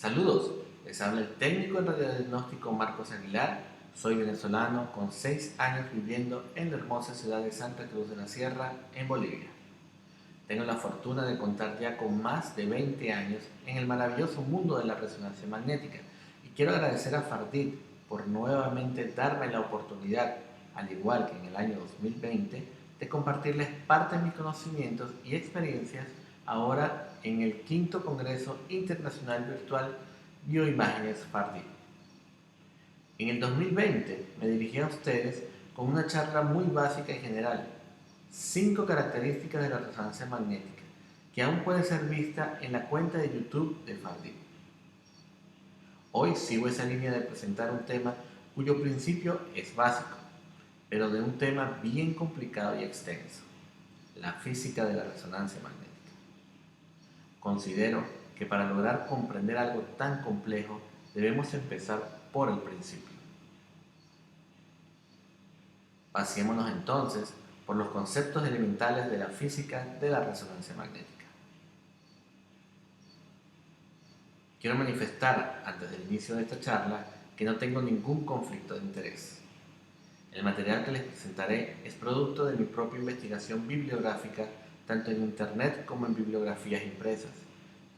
Saludos, les habla el técnico en radiodiagnóstico Marcos Aguilar. Soy venezolano con 6 años viviendo en la hermosa ciudad de Santa Cruz de la Sierra, en Bolivia. Tengo la fortuna de contar ya con más de 20 años en el maravilloso mundo de la resonancia magnética y quiero agradecer a Fardit por nuevamente darme la oportunidad, al igual que en el año 2020, de compartirles parte de mis conocimientos y experiencias ahora en el quinto Congreso Internacional Virtual Bioimágenes Fardit. En el 2020 me dirigí a ustedes con una charla muy básica y general: 5 características de la resonancia magnética, que aún puede ser vista en la cuenta de YouTube de Fardit. Hoy sigo esa línea de presentar un tema cuyo principio es básico, pero de un tema bien complicado y extenso: la física de la resonancia magnética. Considero que para lograr comprender algo tan complejo debemos empezar por el principio. Pasémonos entonces por los conceptos elementales de la física de la resonancia magnética. Quiero manifestar antes del inicio de esta charla que no tengo ningún conflicto de interés. El material que les presentaré es producto de mi propia investigación bibliográfica, tanto en internet como en bibliografías impresas,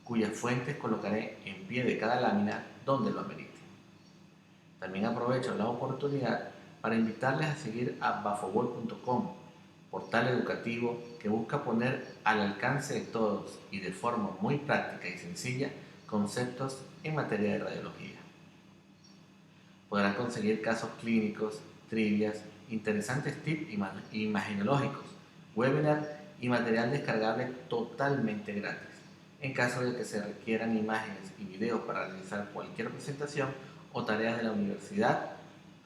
cuyas fuentes colocaré en pie de cada lámina donde lo amerite. También aprovecho la oportunidad para invitarles a seguir a bafobol.com, portal educativo que busca poner al alcance de todos y de forma muy práctica y sencilla conceptos en materia de radiología. Podrán conseguir casos clínicos, trivias, interesantes tips imagenológicos, webinar y material descargable totalmente gratis, en caso de que se requieran imágenes y videos para realizar cualquier presentación o tareas de la universidad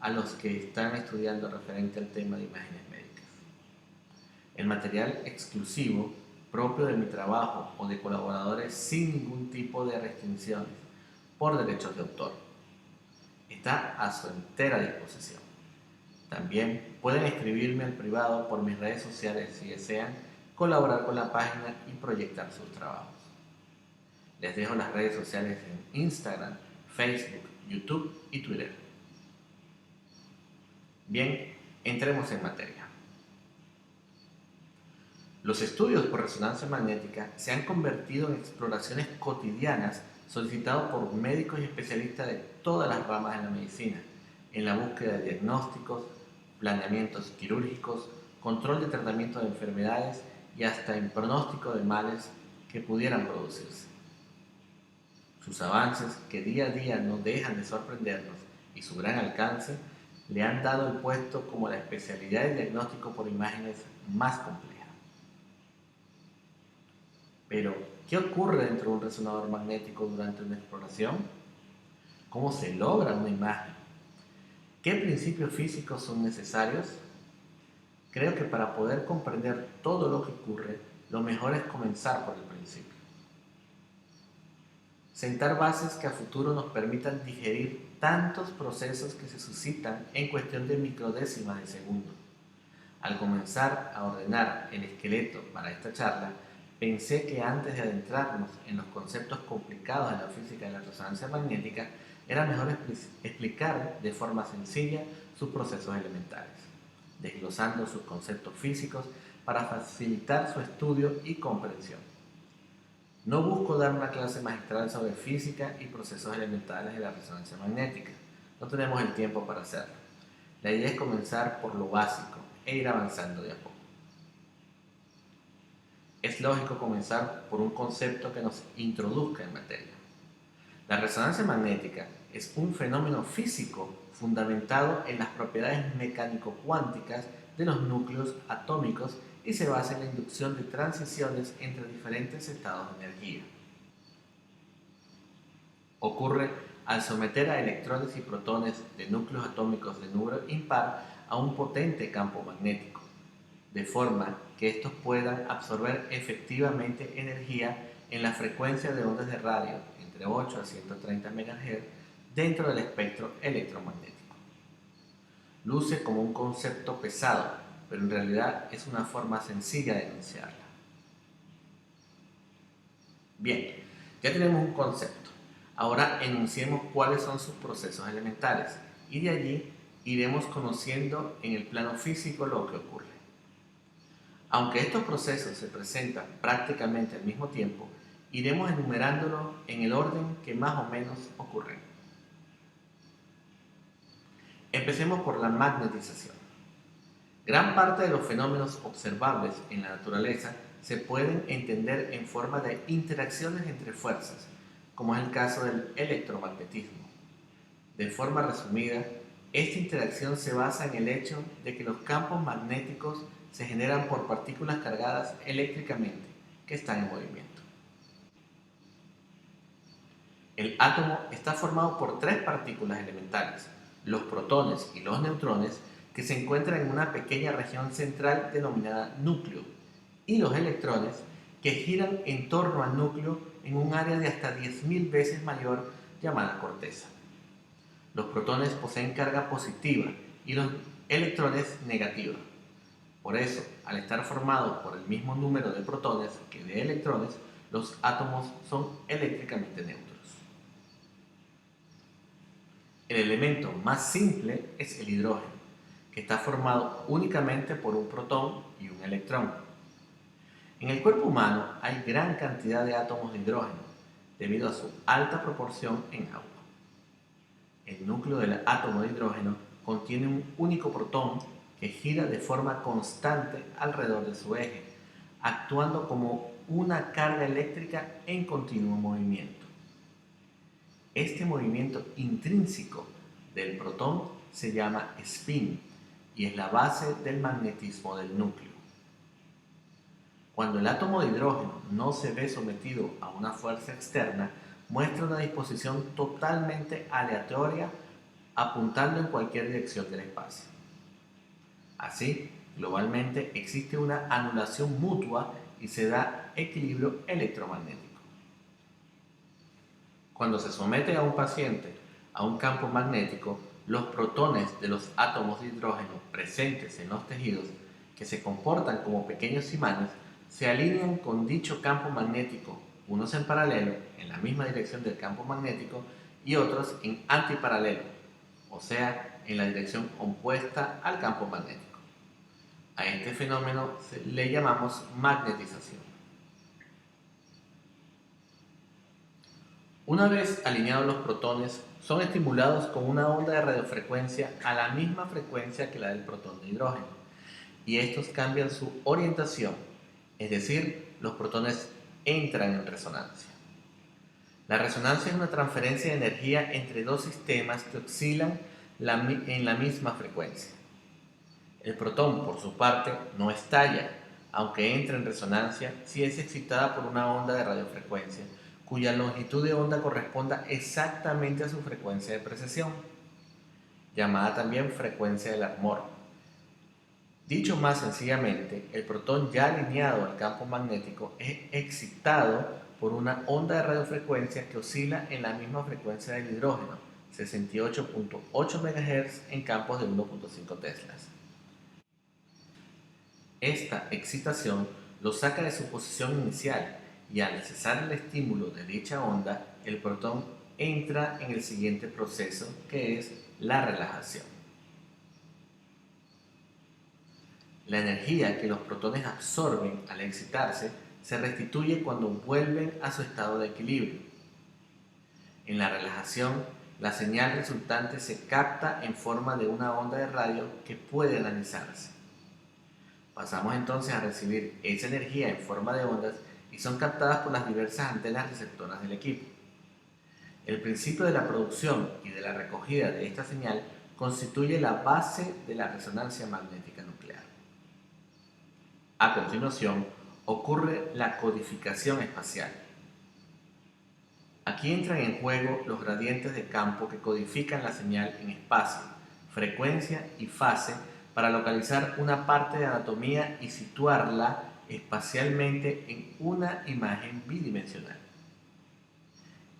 a los que están estudiando referente al tema de imágenes médicas. El material exclusivo, propio de mi trabajo o de colaboradores sin ningún tipo de restricciones por derechos de autor, está a su entera disposición. También pueden escribirme al privado por mis redes sociales si desean colaborar con la página y proyectar sus trabajos. Les dejo las redes sociales en Instagram, Facebook, YouTube y Twitter. Bien, entremos en materia. Los estudios por resonancia magnética se han convertido en exploraciones cotidianas solicitadas por médicos y especialistas de todas las ramas de la medicina, en la búsqueda de diagnósticos, planeamientos quirúrgicos, control de tratamiento de enfermedades y hasta en pronóstico de males que pudieran producirse. Sus avances, que día a día no dejan de sorprendernos, y su gran alcance le han dado el puesto como la especialidad de diagnóstico por imágenes más compleja. Pero, ¿qué ocurre dentro de un resonador magnético durante una exploración? ¿Cómo se logra una imagen? ¿Qué principios físicos son necesarios? Creo que para poder comprender todo lo que ocurre, lo mejor es comenzar por el principio. Sentar bases que a futuro nos permitan digerir tantos procesos que se suscitan en cuestión de microdécimas de segundo. Al comenzar a ordenar el esqueleto para esta charla, pensé que antes de adentrarnos en los conceptos complicados de la física de la resonancia magnética, era mejor explicar de forma sencilla sus procesos elementales, desglosando sus conceptos físicos para facilitar su estudio y comprensión. No busco dar una clase magistral sobre física y procesos elementales de la resonancia magnética. No tenemos el tiempo para hacerlo. La idea es comenzar por lo básico e ir avanzando de a poco. Es lógico comenzar por un concepto que nos introduzca en materia. La resonancia magnética es un fenómeno físico fundamentado en las propiedades mecánico-cuánticas de los núcleos atómicos y se basa en la inducción de transiciones entre diferentes estados de energía. Ocurre al someter a electrones y protones de núcleos atómicos de número impar a un potente campo magnético, de forma que estos puedan absorber efectivamente energía en la frecuencia de ondas de radio entre 8 a 130 MHz dentro del espectro electromagnético. Luce como un concepto pesado, pero en realidad es una forma sencilla de enunciarla. Bien, ya tenemos un concepto. Ahora enunciemos cuáles son sus procesos elementales y de allí iremos conociendo en el plano físico lo que ocurre. Aunque estos procesos se presentan prácticamente al mismo tiempo, iremos enumerándolos en el orden que más o menos ocurren. Empecemos por la magnetización. Gran parte de los fenómenos observables en la naturaleza se pueden entender en forma de interacciones entre fuerzas, como es el caso del electromagnetismo. De forma resumida, esta interacción se basa en el hecho de que los campos magnéticos se generan por partículas cargadas eléctricamente que están en movimiento. El átomo está formado por tres partículas elementales, los protones y los neutrones, que se encuentran en una pequeña región central denominada núcleo, y los electrones, que giran en torno al núcleo en un área de hasta 10.000 veces mayor llamada corteza. Los protones poseen carga positiva y los electrones negativa. Por eso, al estar formados por el mismo número de protones que de electrones, los átomos son eléctricamente neutros. El elemento más simple es el hidrógeno, que está formado únicamente por un protón y un electrón. En el cuerpo humano hay gran cantidad de átomos de hidrógeno, debido a su alta proporción en agua. El núcleo del átomo de hidrógeno contiene un único protón que gira de forma constante alrededor de su eje, actuando como una carga eléctrica en continuo movimiento. Este movimiento intrínseco del protón se llama spin y es la base del magnetismo del núcleo. Cuando el átomo de hidrógeno no se ve sometido a una fuerza externa, muestra una disposición totalmente aleatoria apuntando en cualquier dirección del espacio. Así, globalmente existe una anulación mutua y se da equilibrio electromagnético. Cuando se somete a un paciente a un campo magnético, los protones de los átomos de hidrógeno presentes en los tejidos, que se comportan como pequeños imanes, se alinean con dicho campo magnético, unos en paralelo, en la misma dirección del campo magnético, y otros en antiparalelo, o sea, en la dirección opuesta al campo magnético. A este fenómeno le llamamos magnetización. Una vez alineados los protones, son estimulados con una onda de radiofrecuencia a la misma frecuencia que la del protón de hidrógeno, y estos cambian su orientación, es decir, los protones entran en resonancia. La resonancia es una transferencia de energía entre dos sistemas que oscilan en la misma frecuencia. El protón, por su parte, no estalla, aunque entra en resonancia si es excitada por una onda de radiofrecuencia, cuya longitud de onda corresponda exactamente a su frecuencia de precesión, llamada también frecuencia del Larmor. Dicho más sencillamente, el protón ya alineado al campo magnético es excitado por una onda de radiofrecuencia que oscila en la misma frecuencia del hidrógeno, 68.8 MHz en campos de 1.5 teslas. Esta excitación lo saca de su posición inicial y al cesar el estímulo de dicha onda, el protón entra en el siguiente proceso, que es la relajación. La energía que los protones absorben al excitarse se restituye cuando vuelven a su estado de equilibrio. En la relajación, la señal resultante se capta en forma de una onda de radio que puede analizarse. Pasamos entonces a recibir esa energía en forma de ondas y son captadas por las diversas antenas receptoras del equipo. El principio de la producción y de la recogida de esta señal constituye la base de la resonancia magnética nuclear. A continuación, ocurre la codificación espacial. Aquí entran en juego los gradientes de campo que codifican la señal en espacio, frecuencia y fase para localizar una parte de anatomía y situarla espacialmente en una imagen bidimensional.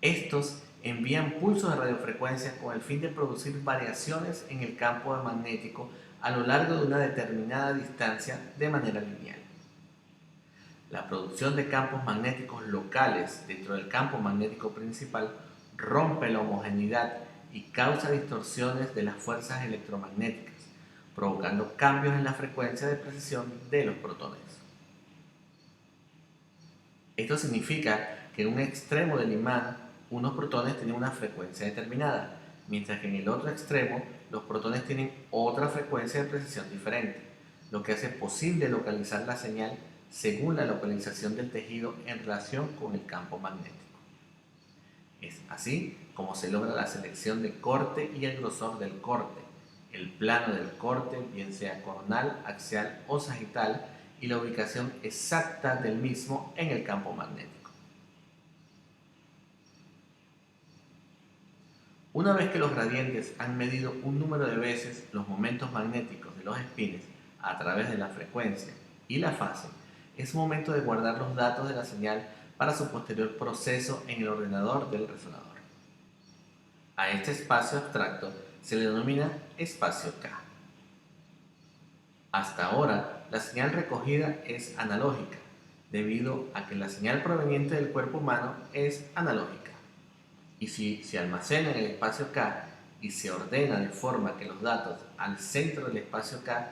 Estos envían pulsos de radiofrecuencia con el fin de producir variaciones en el campo magnético a lo largo de una determinada distancia de manera lineal. La producción de campos magnéticos locales dentro del campo magnético principal rompe la homogeneidad y causa distorsiones de las fuerzas electromagnéticas, provocando cambios en la frecuencia de precisión de los protones. Esto significa que en un extremo del imán, unos protones tienen una frecuencia determinada, mientras que en el otro extremo, los protones tienen otra frecuencia de precisión diferente, lo que hace posible localizar la señal según la localización del tejido en relación con el campo magnético. Es así como se logra la selección de corte y el grosor del corte, el plano del corte, bien sea coronal, axial o sagital, y la ubicación exacta del mismo en el campo magnético. Una vez que los gradientes han medido un número de veces los momentos magnéticos de los espines a través de la frecuencia y la fase, es momento de guardar los datos de la señal para su posterior proceso en el ordenador del resonador. A este espacio abstracto se le denomina espacio K. Hasta ahora, la señal recogida es analógica, debido a que la señal proveniente del cuerpo humano es analógica. Y si se almacena en el espacio K y se ordena de forma que los datos al centro del espacio K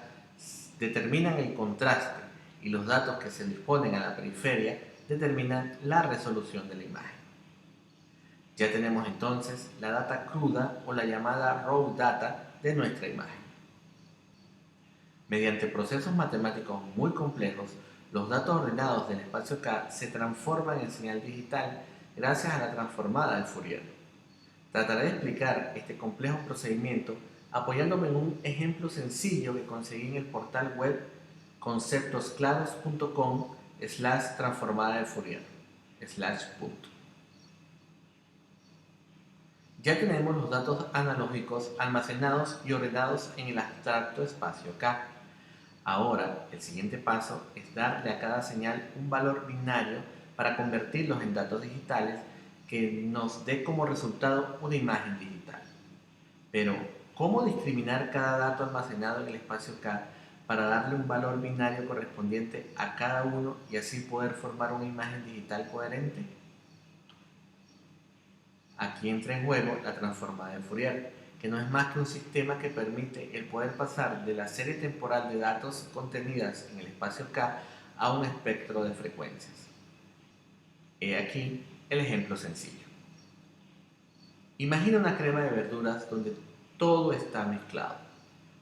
determinan el contraste y los datos que se disponen a la periferia determinan la resolución de la imagen. Ya tenemos entonces la data cruda o la llamada raw data de nuestra imagen. Mediante procesos matemáticos muy complejos, los datos ordenados del espacio K se transforman en señal digital gracias a la transformada de Fourier. Trataré de explicar este complejo procedimiento apoyándome en un ejemplo sencillo que conseguí en el portal web conceptosclaros.com/transformada de Fourier. Ya tenemos los datos analógicos almacenados y ordenados en el abstracto espacio K. Ahora, el siguiente paso es darle a cada señal un valor binario para convertirlos en datos digitales que nos dé como resultado una imagen digital. Pero, ¿cómo discriminar cada dato almacenado en el espacio K para darle un valor binario correspondiente a cada uno y así poder formar una imagen digital coherente? Aquí entra en juego la transformada de Fourier, que no es más que un sistema que permite el poder pasar de la serie temporal de datos contenidas en el espacio K a un espectro de frecuencias. He aquí el ejemplo sencillo. Imagina una crema de verduras donde todo está mezclado.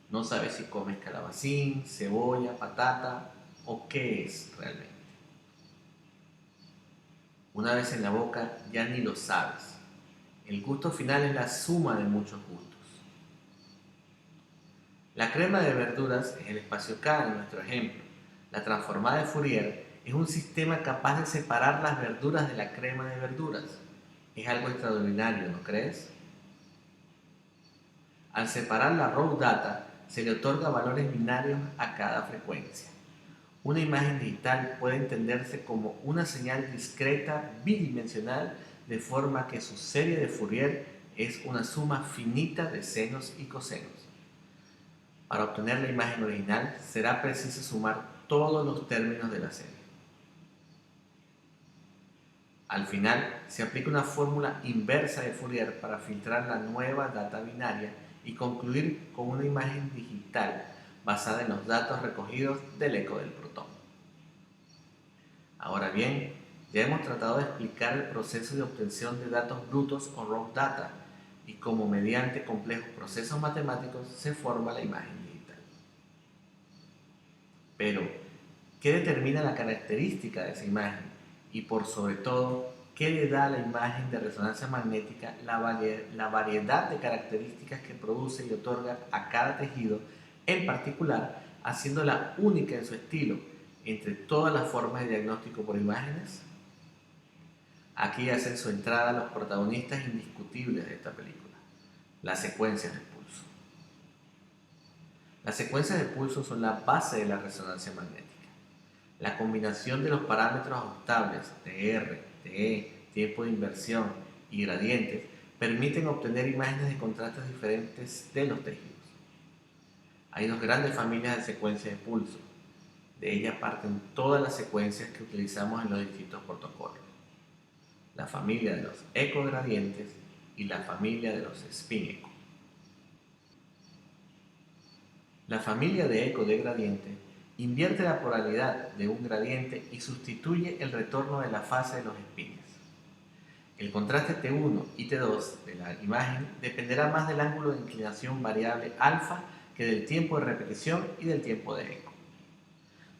No sabes si comes calabacín, cebolla, patata o qué es realmente. Una vez en la boca ya ni lo sabes. El gusto final es la suma de muchos gustos. La crema de verduras es el espacio K en nuestro ejemplo. La transformada de Fourier es un sistema capaz de separar las verduras de la crema de verduras. Es algo extraordinario, ¿no crees? Al separar la raw data, se le otorga valores binarios a cada frecuencia. Una imagen digital puede entenderse como una señal discreta bidimensional, de forma que su serie de Fourier es una suma finita de senos y cosenos. Para obtener la imagen original será preciso sumar todos los términos de la serie. Al final se aplica una fórmula inversa de Fourier para filtrar la nueva data binaria y concluir con una imagen digital basada en los datos recogidos del eco del protón. Ahora bien, ya hemos tratado de explicar el proceso de obtención de datos brutos o raw data y cómo mediante complejos procesos matemáticos se forma la imagen digital. Pero, ¿qué determina la característica de esa imagen? Y por sobre todo, ¿qué le da a la imagen de resonancia magnética la variedad de características que produce y otorga a cada tejido, en particular, haciéndola única en su estilo entre todas las formas de diagnóstico por imágenes? Aquí hacen su entrada los protagonistas indiscutibles de esta película, las secuencias de pulso. Las secuencias de pulso son la base de la resonancia magnética. La combinación de los parámetros ajustables de R, de E, tiempo de inversión y gradientes permiten obtener imágenes de contrastes diferentes de los tejidos. Hay dos grandes familias de secuencias de pulso. De ellas parten todas las secuencias que utilizamos en los distintos protocolos. La familia de los ecogradientes y la familia de los spin eco. La familia de eco de gradiente invierte la polaridad de un gradiente y sustituye el retorno de la fase de los espines. El contraste T1 y T2 de la imagen dependerá más del ángulo de inclinación variable alfa que del tiempo de repetición y del tiempo de eco.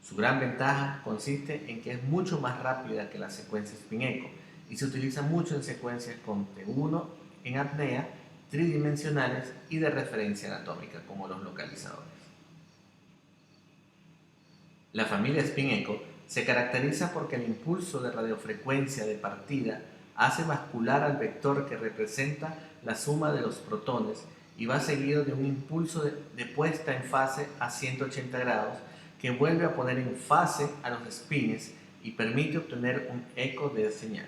Su gran ventaja consiste en que es mucho más rápida que la secuencia spin-eco y se utiliza mucho en secuencias con T1 en apnea, tridimensionales y de referencia anatómica como los localizadores. La familia spin-eco se caracteriza porque el impulso de radiofrecuencia de partida hace bascular al vector que representa la suma de los protones y va seguido de un impulso de puesta en fase a 180 grados que vuelve a poner en fase a los spines y permite obtener un eco de señal.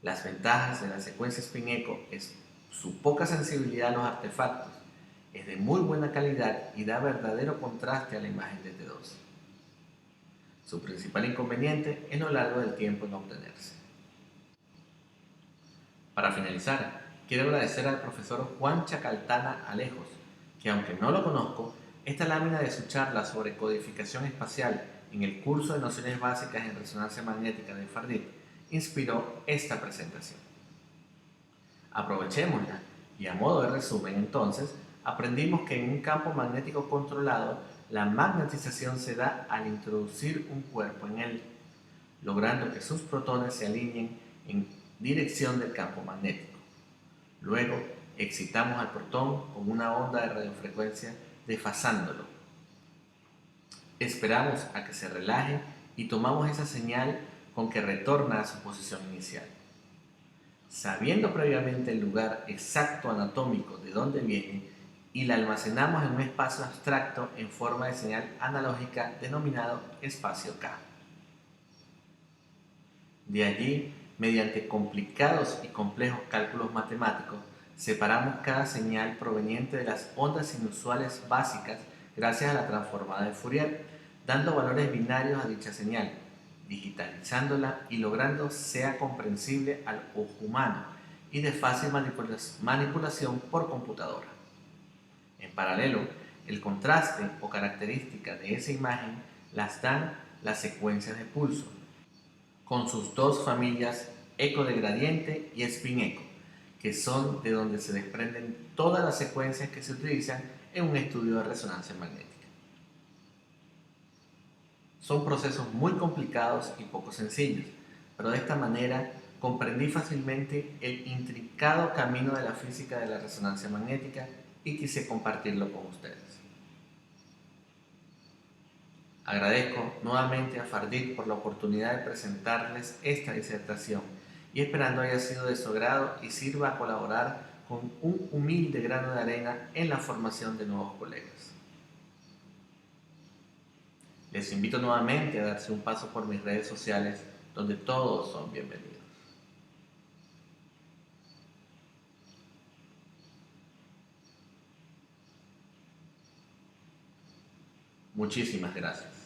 Las ventajas de la secuencia spin-eco es su poca sensibilidad a los artefactos, es de muy buena calidad y da verdadero contraste a la imagen de T2. Su principal inconveniente es lo largo del tiempo en obtenerse. Para finalizar, quiero agradecer al profesor Juan Chacaltana Alejos, que aunque no lo conozco, esta lámina de su charla sobre codificación espacial en el curso de nociones básicas en resonancia magnética de Fardit inspiró esta presentación. Aprovechémosla y a modo de resumen entonces, aprendimos que en un campo magnético controlado, la magnetización se da al introducir un cuerpo en él, logrando que sus protones se alineen en dirección del campo magnético. Luego, excitamos al protón con una onda de radiofrecuencia desfasándolo. Esperamos a que se relaje y tomamos esa señal con que retorna a su posición inicial. Sabiendo previamente el lugar exacto anatómico de donde viene, y la almacenamos en un espacio abstracto en forma de señal analógica denominado espacio K. De allí, mediante complicados y complejos cálculos matemáticos, separamos cada señal proveniente de las ondas inusuales básicas gracias a la transformada de Fourier, dando valores binarios a dicha señal, digitalizándola y logrando sea comprensible al ojo humano y de fácil manipulación por computadora. En paralelo, el contraste o característica de esa imagen las dan las secuencias de pulso, con sus dos familias eco de gradiente y spin eco, que son de donde se desprenden todas las secuencias que se utilizan en un estudio de resonancia magnética. Son procesos muy complicados y poco sencillos, pero de esta manera comprendí fácilmente el intrincado camino de la física de la resonancia magnética y quise compartirlo con ustedes. Agradezco nuevamente a Fardit por la oportunidad de presentarles esta disertación y esperando haya sido de su agrado y sirva a colaborar con un humilde grano de arena en la formación de nuevos colegas. Les invito nuevamente a darse un paso por mis redes sociales donde todos son bienvenidos. Muchísimas gracias.